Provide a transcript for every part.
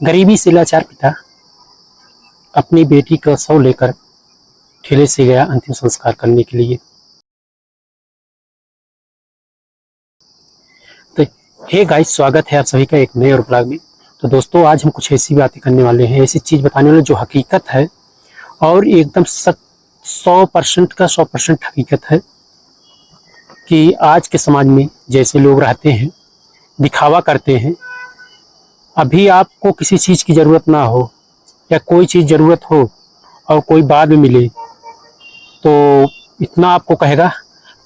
गरीबी से लाचार पिता अपनी बेटी का शव लेकर ठेले से गया अंतिम संस्कार करने के लिए। तो हे गाइस, स्वागत है आप सभी का एक नए और ब्लॉग में। तो दोस्तों, आज हम कुछ ऐसी बातें करने वाले हैं, ऐसी चीज़ बताने वाले जो हकीकत है और एकदम 100% का 100% हकीकत है कि आज के समाज में जैसे लोग रहते हैं, दिखावा करते हैं। अभी आपको किसी चीज़ की ज़रूरत ना हो या कोई चीज़ ज़रूरत हो और कोई बाद में मिले तो इतना आपको कहेगा,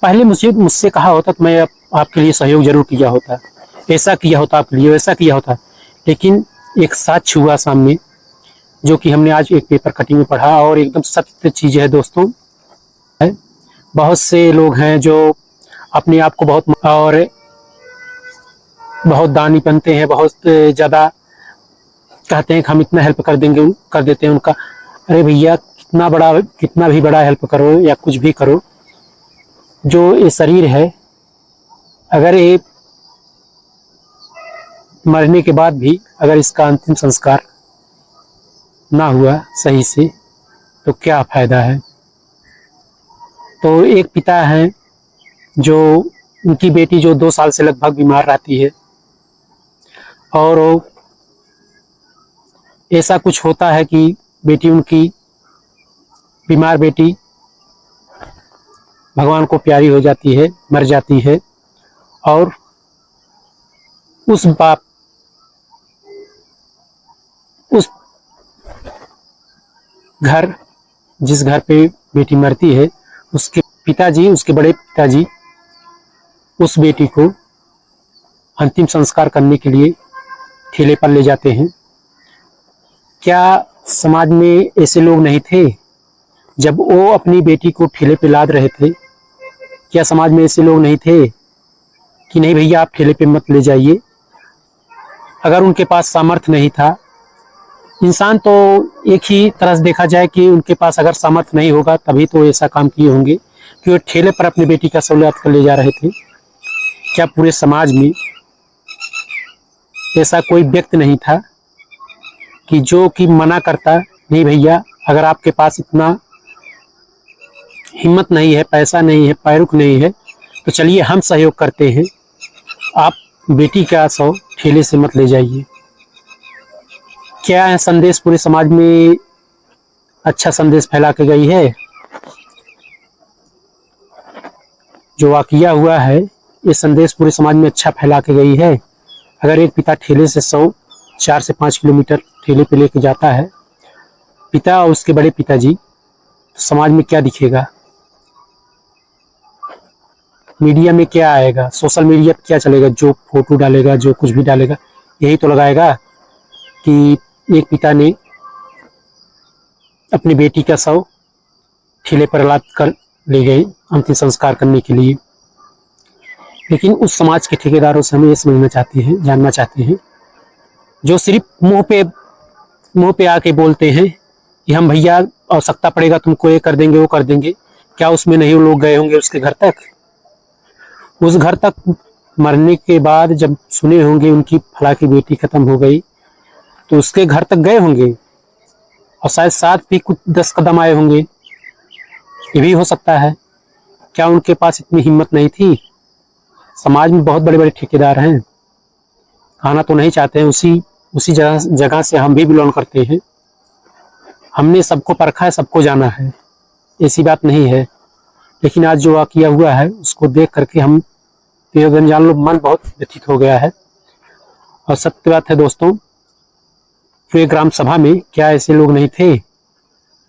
पहले मुझसे कहा होता तो मैं आपके लिए सहयोग जरूर किया होता, ऐसा किया होता आपके लिए, वैसा किया होता। लेकिन एक साक्ष्य हुआ सामने जो कि हमने आज एक पेपर कटिंग में पढ़ा और एकदम सत्य चीज़ है दोस्तों। बहुत से लोग हैं जो अपने आप को बहुत दानी बनते हैं, बहुत ज़्यादा कहते हैं कि हम इतना हेल्प कर देंगे, कर देते हैं उनका। अरे भैया, कितना भी बड़ा हेल्प करो या कुछ भी करो, जो ये शरीर है, अगर ये मरने के बाद भी अगर इसका अंतिम संस्कार ना हुआ सही से तो क्या फायदा है। तो एक पिता हैं जो उनकी बेटी जो 2 साल से लगभग बीमार रहती है और ऐसा कुछ होता है कि उनकी बीमार बेटी भगवान को प्यारी हो जाती है, मर जाती है। और उस घर, जिस घर पे बेटी मरती है, उसके पिताजी, उसके बड़े पिताजी उस बेटी को अंतिम संस्कार करने के लिए ठेले पर ले जाते हैं। क्या समाज में ऐसे लोग नहीं थे जब वो अपनी बेटी को ठेले पे लाद रहे थे? क्या समाज में ऐसे लोग नहीं थे कि नहीं भैया आप ठेले पे मत ले जाइए? अगर उनके पास सामर्थ्य नहीं था, इंसान तो एक ही तरह से देखा जाए कि उनके पास अगर सामर्थ्य नहीं होगा तभी तो ऐसा काम किए होंगे कि वो ठेले पर अपनी बेटी का शव लाद कर ले जा रहे थे। क्या पूरे समाज में ऐसा कोई व्यक्ति नहीं था कि जो कि मना करता, नहीं भैया अगर आपके पास इतना हिम्मत नहीं है, पैसा नहीं है, पैरुख नहीं है, तो चलिए हम सहयोग करते हैं, आप बेटी का शव ठेले से मत ले जाइए। क्या है संदेश पूरे समाज में अच्छा संदेश फैला के गई है। जो वाकया हुआ है, ये संदेश पूरे समाज में अच्छा फैला के गई है। अगर एक पिता ठेले से 4 से 5 किलोमीटर ठेले पे लेके जाता है, पिता और उसके बड़े पिताजी, तो समाज में क्या दिखेगा, मीडिया में क्या आएगा, सोशल मीडिया पे क्या चलेगा, जो फोटो डालेगा, जो कुछ भी डालेगा, यही तो लगाएगा कि एक पिता ने अपनी बेटी का शव ठेले पर लाद कर ले गए अंतिम संस्कार करने के लिए। लेकिन उस समाज के ठेकेदारों से हम ये समझना चाहते हैं, जानना चाहते हैं, जो सिर्फ मुंह पे आके बोलते हैं कि हम भैया आवश्यकता पड़ेगा तुमको ये कर देंगे, वो कर देंगे। क्या उसमें नहीं वो लोग गए होंगे उसके घर तक? उस घर तक मरने के बाद जब सुने होंगे उनकी फला की बेटी खत्म हो गई, तो उसके घर तक गए होंगे और शायद साथ भी कुछ 10 कदम आए होंगे, ये भी हो सकता है। क्या उनके पास इतनी हिम्मत नहीं थी? समाज में बहुत बड़े बड़े ठेकेदार हैं, कहना तो नहीं चाहते हैं, उसी जगह से हम भी बिलोंग करते हैं। हमने सबको परखा है, सबको जाना है, ऐसी बात नहीं है। लेकिन आज जो वाकया हुआ है उसको देख करके हम जान लो मन बहुत व्यथित हो गया है। और सत्य बात है दोस्तों, पूरे ग्राम सभा में क्या ऐसे लोग नहीं थे कि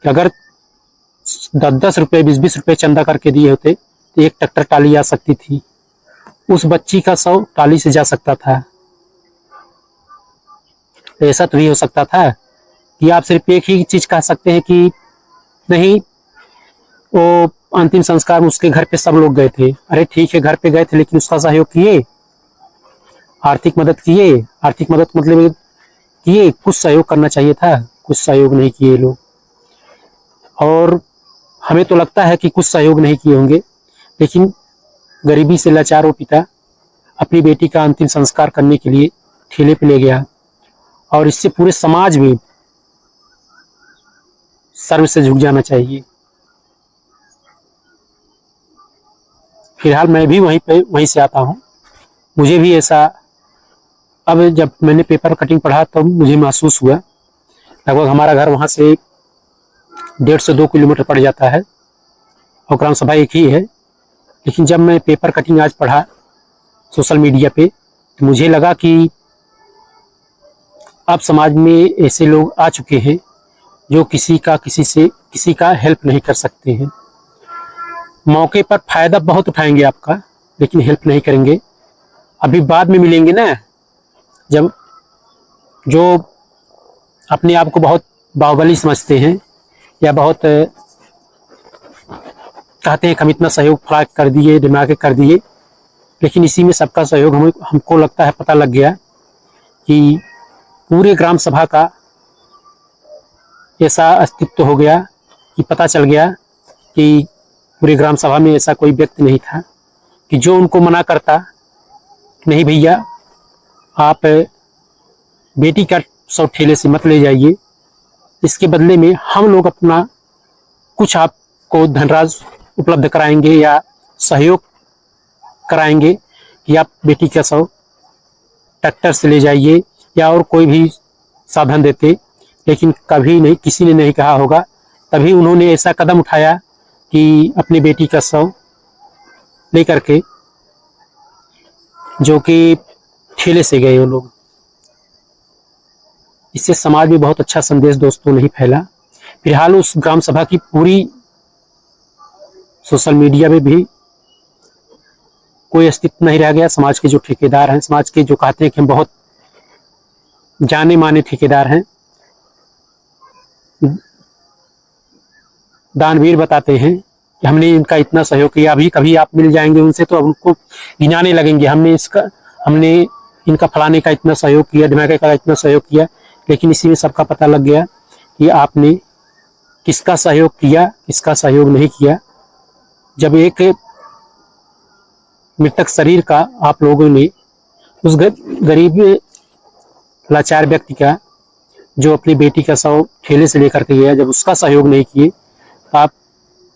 अगर 10-10 रुपये, 20-20 रुपये चंदा करके दिए होते तो एक ट्रैक्टर टाली आ सकती थी, उस बच्ची का शव टाली से जा सकता था। तो ऐसा तो भी हो सकता था कि आप सिर्फ एक ही चीज कह सकते हैं कि नहीं, वो अंतिम संस्कार में उसके घर पे सब लोग गए थे। अरे ठीक है, घर पे गए थे, लेकिन उसका सहयोग किए, आर्थिक मदद किए। आर्थिक मदद मतलब किए, कुछ सहयोग करना चाहिए था, कुछ सहयोग नहीं किए लोग। और हमें तो लगता है कि कुछ सहयोग नहीं किए होंगे, लेकिन गरीबी से लाचार वो पिता अपनी बेटी का अंतिम संस्कार करने के लिए ठेले पे ले गया और इससे पूरे समाज में सर्व से झुक जाना चाहिए। फिलहाल मैं भी वहीं से आता हूँ। मुझे भी ऐसा, अब जब मैंने पेपर कटिंग पढ़ा तो मुझे महसूस हुआ, लगभग हमारा घर वहाँ से 1.5 से 2 किलोमीटर पड़ जाता है और ग्राम सभा एक ही है। लेकिन जब मैं पेपर कटिंग आज पढ़ा सोशल मीडिया पे, तो मुझे लगा कि अब समाज में ऐसे लोग आ चुके हैं जो किसी का हेल्प नहीं कर सकते हैं। मौके पर फायदा बहुत उठाएंगे आपका, लेकिन हेल्प नहीं करेंगे। अभी बाद में मिलेंगे ना, जब जो अपने आप को बहुत बाहुबली समझते हैं या बहुत कहते हैं कि हम इतना सहयोग फराक कर दिए, दिमाग कर दिए, लेकिन इसी में सबका सहयोग हमको लगता है पता लग गया कि पूरे ग्राम सभा का ऐसा अस्तित्व हो गया कि पता चल गया कि पूरे ग्राम सभा में ऐसा कोई व्यक्ति नहीं था कि जो उनको मना करता, नहीं भैया आप बेटी का 100 ठेले से मत ले जाइए, इसके बदले में हम लोग अपना कुछ आपको धनराशि उपलब्ध कराएंगे या सहयोग कराएंगे कि आप बेटी का 100 ट्रैक्टर से ले जाइए या और कोई भी साधन देते। लेकिन कभी नहीं, किसी ने नहीं कहा होगा। तभी उन्होंने ऐसा कदम उठाया कि अपनी बेटी का 100 लेकर के, जो कि ठेले से गए वो लोग। इससे समाज में बहुत अच्छा संदेश दोस्तों नहीं फैला। फिलहाल उस ग्राम सभा की पूरी सोशल मीडिया में भी कोई अस्तित्व नहीं रह गया। समाज के जो ठेकेदार हैं, समाज के जो कहते हैं कि हम बहुत जाने माने ठेकेदार हैं, दानवीर बताते हैं कि हमने इनका इतना सहयोग किया, अभी कभी आप मिल जाएंगे उनसे तो उनको गिनाने लगेंगे, हमने इनका फलाने का इतना सहयोग किया, ढिमाके का इतना सहयोग किया। लेकिन इसी में सबका पता लग गया कि आपने किसका सहयोग किया, किसका सहयोग नहीं किया। जब एक मृतक शरीर का आप लोगों ने उस गरीब लाचार व्यक्ति का, जो अपनी बेटी का 100 ठेले से लेकर के गया, जब उसका सहयोग नहीं किए, आप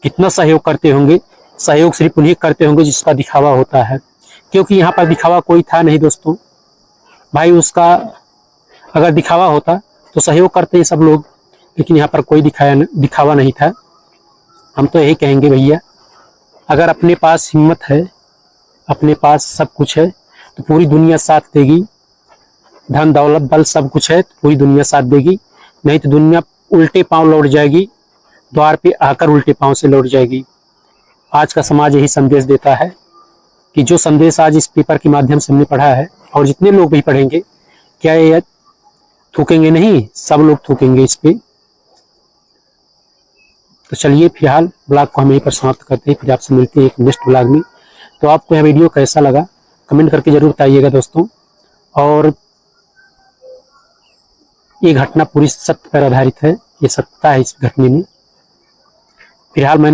कितना सहयोग करते होंगे। सहयोग सिर्फ उन्हीं करते होंगे जिसका दिखावा होता है, क्योंकि यहाँ पर दिखावा कोई था नहीं दोस्तों। भाई उसका अगर दिखावा होता तो सहयोग करते हैं सब लोग, लेकिन यहाँ पर कोई दिखावा नहीं था। हम तो यही कहेंगे भैया, अगर अपने पास हिम्मत है, अपने पास सब कुछ है तो पूरी दुनिया साथ देगी। धन दौलत बल सब कुछ है तो पूरी दुनिया साथ देगी, नहीं तो दुनिया उल्टे पांव लौट जाएगी, द्वार पे आकर उल्टे पांव से लौट जाएगी। आज का समाज यही संदेश देता है कि जो संदेश आज इस पेपर के माध्यम से हमने पढ़ा है, और जितने लोग भी पढ़ेंगे, क्या ये थूकेंगे नहीं, सब लोग थूकेंगे इस पे। तो चलिए फिलहाल ब्लॉग को हम यहीं पर समाप्त करते हैं, फिर आपसे मिलते हैं एक नेक्स्ट ब्लॉग में। तो आपको यह वीडियो कैसा लगा कमेंट करके जरूर बताइएगा दोस्तों। और ये घटना पूरी सत्य पर आधारित है, ये सत्यता है इस घटने में। फिलहाल मैंने